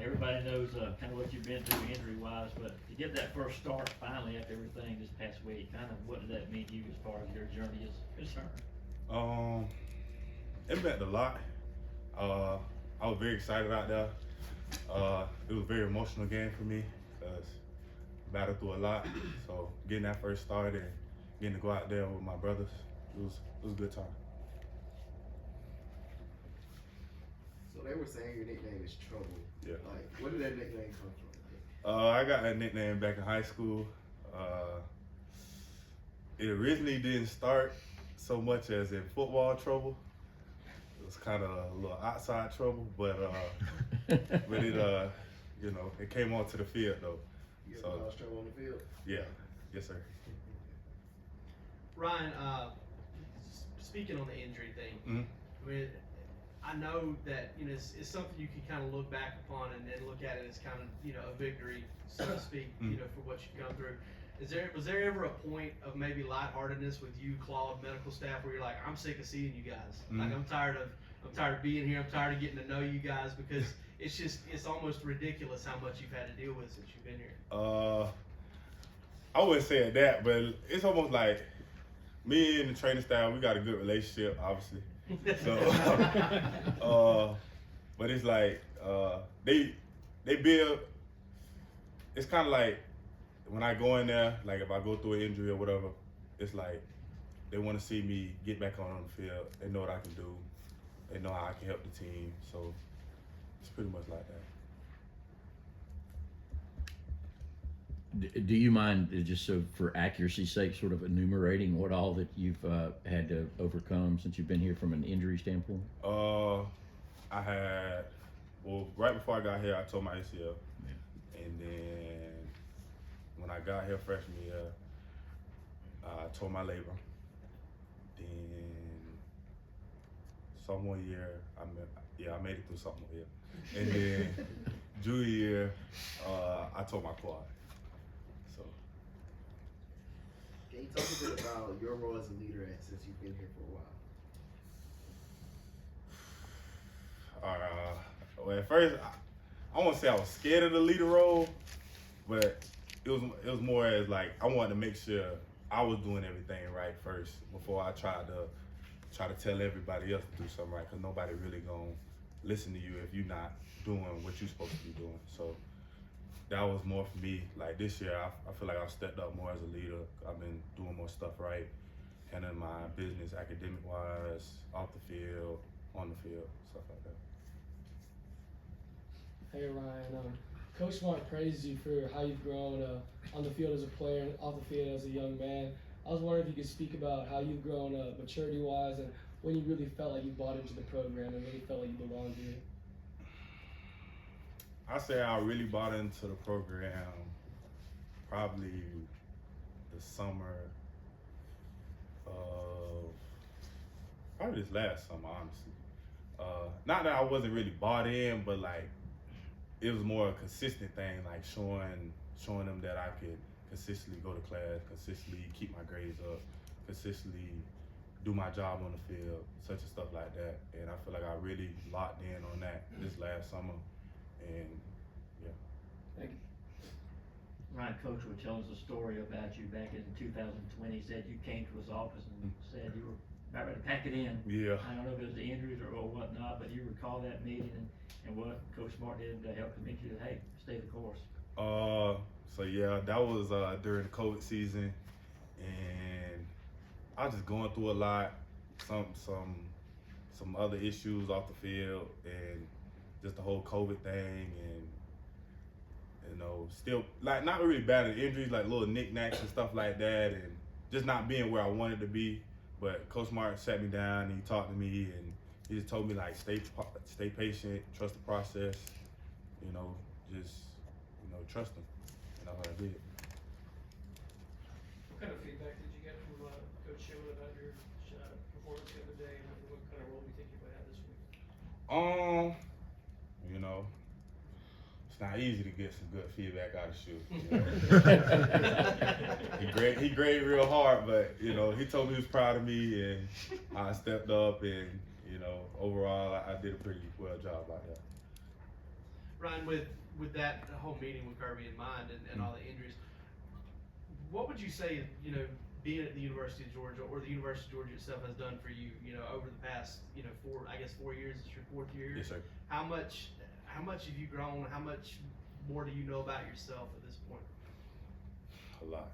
everybody knows kind of what you've been through injury-wise, but to get that first start finally after everything this past week, kind of what did that mean to you as far as your journey is concerned? It meant a lot. I was very excited out there. It was a very emotional game for me because I battled through a lot. So getting that first start and getting to go out there with my brothers, it was a good time. So they were saying your nickname is Trouble. Yeah. Like, where did that nickname come from? I got that nickname back in high school. It originally didn't start so much as in football trouble. It was kind of a little outside trouble, but it it came onto the field though. You ever cause trouble on the field? Yeah, yes sir. Ryan, speaking on the injury thing, I mean, I know that it's something you can kind of look back upon and look at it as kind of a victory, so to speak, for what you've gone through. Was there ever a point of maybe lightheartedness with you, Claude, medical staff, where you're like, I'm sick of seeing you guys. Like I'm tired of being here. I'm tired of getting to know you guys because it's almost ridiculous how much you've had to deal with since you've been here. I wouldn't say that, but it's almost like me and the training staff, we got a good relationship, obviously. So, but it's like they build. It's kind of like when I go in there, like if I go through an injury or whatever, it's like they want to see me get back on the field. They know what I can do. They know how I can help the team. So it's pretty much like that. Do you mind, just so for accuracy's sake, sort of enumerating what all that you've had to overcome since you've been here from an injury standpoint? I had, right before I got here, I tore my ACL. Yeah. And then when I got here freshman year, I tore my labrum. Then sophomore year, I made it through sophomore year. And then junior year, I tore my quad. So. Can you talk a bit about your role as a leader since you've been here for a while? Well, at first, I won't say I was scared of the leader role, but it was more as like I wanted to make sure I was doing everything right first before I try to tell everybody else to do something right, because nobody really gonna listen to you if you're not doing what you're supposed to be doing. So that was more for me. Like this year, I feel like I've stepped up more as a leader. I've been doing more stuff right, handling my business academic-wise, off the field, on the field, stuff like that. Hey Ryan, Coach Smart praised you for how you've grown on the field as a player and off the field as a young man. I was wondering if you could speak about how you've grown maturity-wise and when you really felt like you bought into the program and really felt like you belonged here. I say I really bought into the program probably the summer of, probably this last summer, honestly. Not that I wasn't really bought in, but like it was more a consistent thing, like showing them that I could consistently go to class, consistently keep my grades up, consistently do my job on the field, such and stuff like that. And I feel like I really locked in on that this last summer. And yeah. Thank you. Ryan, Coach would tell us a story about you back in 2020. He said you came to his office and said you were about ready to pack it in. Yeah. I don't know if it was the injuries or whatnot, but you recall that meeting and what Coach Smart did to help convince you that, hey, stay the course. So yeah, that was during the COVID season, and I was just going through a lot, some other issues off the field, and just the whole COVID thing, and still like not really battling injuries, like little knickknacks and stuff like that, and just not being where I wanted to be. But Coach Smart sat me down and he talked to me, and he just told me like stay patient, trust the process, just trust him, and that's what I did. What kind of feedback did you get from Coach Shimon about your performance the other day, and what kind of role do you think you might have this week? It's not easy to get some good feedback out of Shu. He graded real hard, but he told me he was proud of me, and I stepped up, and overall I did a pretty well job like that. Ryan, with that whole meeting with Kirby in mind and all the injuries, what would you say, you know, being at the University of Georgia or the University of Georgia itself has done for you, you know, over the past, you know, 4 years, it's your 4th year? Yes, sir. How much have you grown? How much more do you know about yourself at this point? A lot.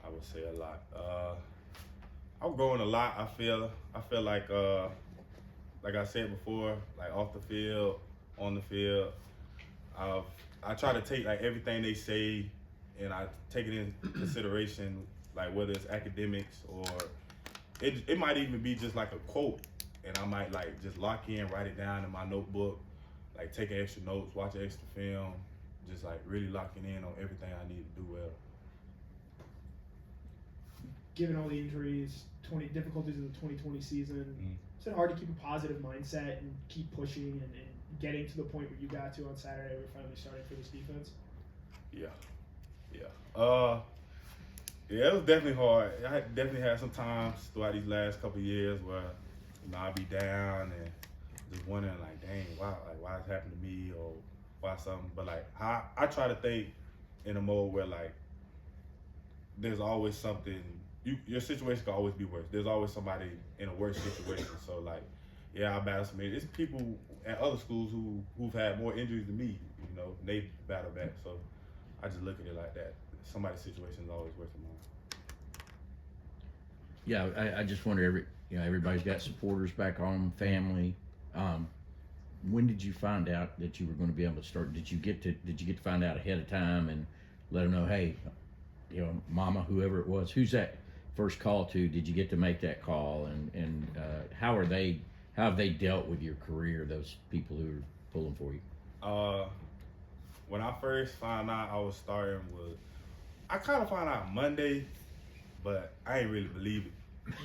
I would say a lot. I'm growing a lot. I feel like I said before, like off the field, on the field, I try to take like everything they say, and I take it in consideration, like whether it's academics or it might even be just like a quote, and I might like just lock in, write it down in my notebook, like taking extra notes, watching extra film, just like really locking in on everything I need to do well. Given all the injuries, difficulties of the 2020 season, is it hard to keep a positive mindset and keep pushing and getting to the point where you got to on Saturday where you're finally starting for this defense? Yeah. Yeah, it was definitely hard. I definitely had some times throughout these last couple of years where, you know, I'd be down and just wondering like, dang, why it's happened to me or why something. But like, I try to think in a mode where like, there's always something. Your situation can always be worse. There's always somebody in a worse situation. So like, yeah, I battle some injuries. It's people at other schools who've had more injuries than me. You know, they battle back. So I just look at it like that. Somebody's situation is always worse than mine. Yeah, I just wonder, everybody's got supporters back home, family. When did you find out that you were going to be able to start? Did you get to find out ahead of time and let them know, hey, you know, mama, whoever it was, who's that first call to? Did you get to make that call? And how have they dealt with your career, those people who are pulling for you? When I first found out I was starting I kind of found out Monday, but I ain't really believe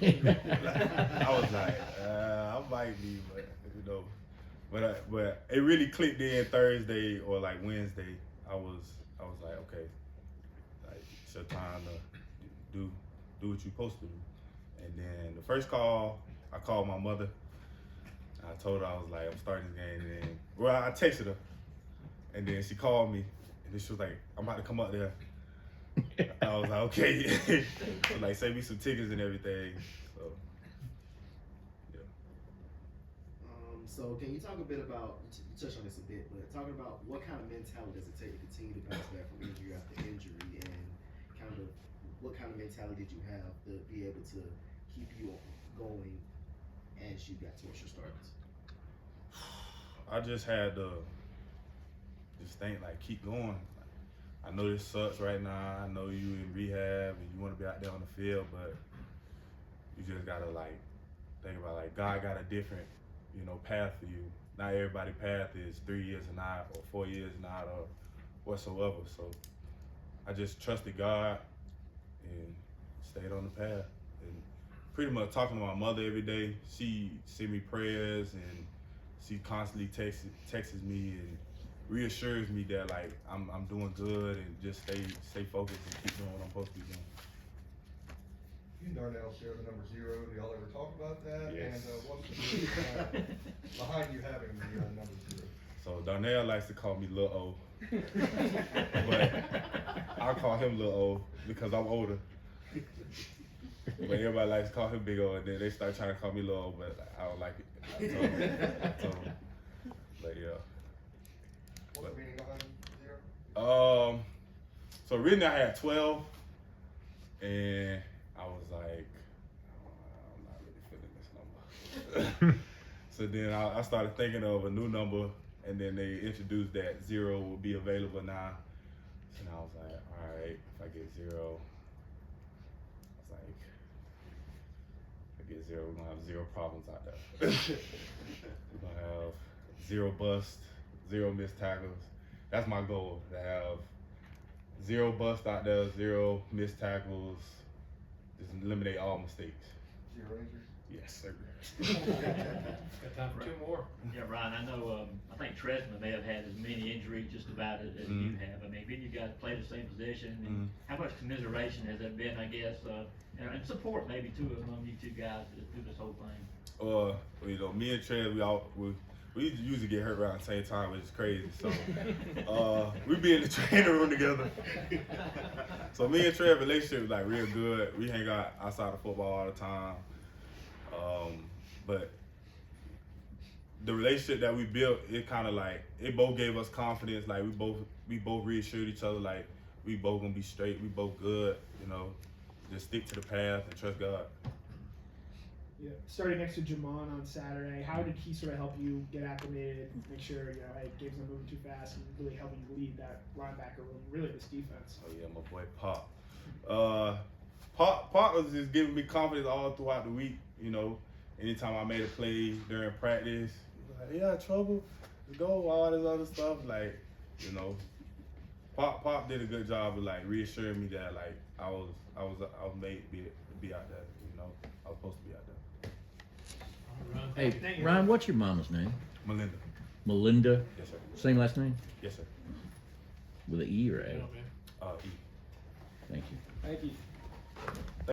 it. I was like, I might be, but you know, but it really clicked in Thursday or like Wednesday. I was like, okay, like it's your time to do what you're supposed to do. And then the first call, I called my mother. I told her I was like, I'm starting this game, and then I texted her, and then she called me, and then she was like, I'm about to come up there. I was like, okay. So like, save me some tickets and everything. So, yeah. So can you talk a bit about, you touched on this a bit, but talking about what kind of mentality does it take to continue to bounce back from injury after injury, and kind of what kind of mentality did you have to be able to keep you going as you got towards your starts? I just had to just think like, keep going. I know this sucks right now. I know you in rehab and you want to be out there on the field, but you just gotta like think about like God got a different, you know, path for you. Not everybody's path is 3 years and out or 4 years and out or whatsoever. So I just trusted God and stayed on the path. And pretty much talking to my mother every day. She sent me prayers and she constantly texts me and reassures me that like I'm doing good and just stay focused and keep doing what I'm supposed to be doing. You and Darnell share the number 0. Do y'all ever talk about that? Yes. And what's the reason behind you having the number 0? So Darnell likes to call me Lil O, but I call him Lil O because I'm older. But everybody likes to call him Big O, and then they start trying to call me Lil O, but I don't like it. I told him. But yeah. What's the meaning behind 0? So originally I had 12, and I was like, I'm not really feeling this number. So then I started thinking of a new number, and then they introduced that 0 will be available now. And I was like, all right, if I get 0, I was like, if I get 0, we're gonna have 0 problems out there. We're gonna have 0 busts, 0 missed tackles. That's my goal, to have 0 busts out there, 0 missed tackles, just eliminate all mistakes. 0 injuries? Yes, sir. Got time for 2 more. Yeah, Ryan, I know, I think Tresman may have had as many injuries just about as you have. I mean, you guys play the same position. And how much commiseration has there been, I guess, and support maybe too among you two guys through this whole thing? You know, me and Trez, we usually get hurt around the same time, which is crazy. So we be in the training room together. So me and Trey's relationship is like real good. We hang out outside of football all the time. But the relationship that we built, it kind of like, it both gave us confidence. Like we both reassured each other, like we both gonna be straight, we both good, you know, just stick to the path and trust God. Yeah. Starting next to Jamon on Saturday, how did he sort of help you get acclimated, make sure, you know, hey, game's not moving too fast, and really helping you lead that linebacker room, really this defense? Oh yeah, my boy Pop. Pop was just giving me confidence all throughout the week, you know. Anytime I made a play during practice, he was like, yeah, trouble, let's go, all this other stuff. Like, you know, Pop did a good job of like reassuring me that like I was made to be out there, you know. I was supposed to be out there. Hey, Ryan, what's your mama's name? Melinda. Melinda? Yes, sir. Same last name? Yes, sir. With an E or A? E. Thank you. Thank you.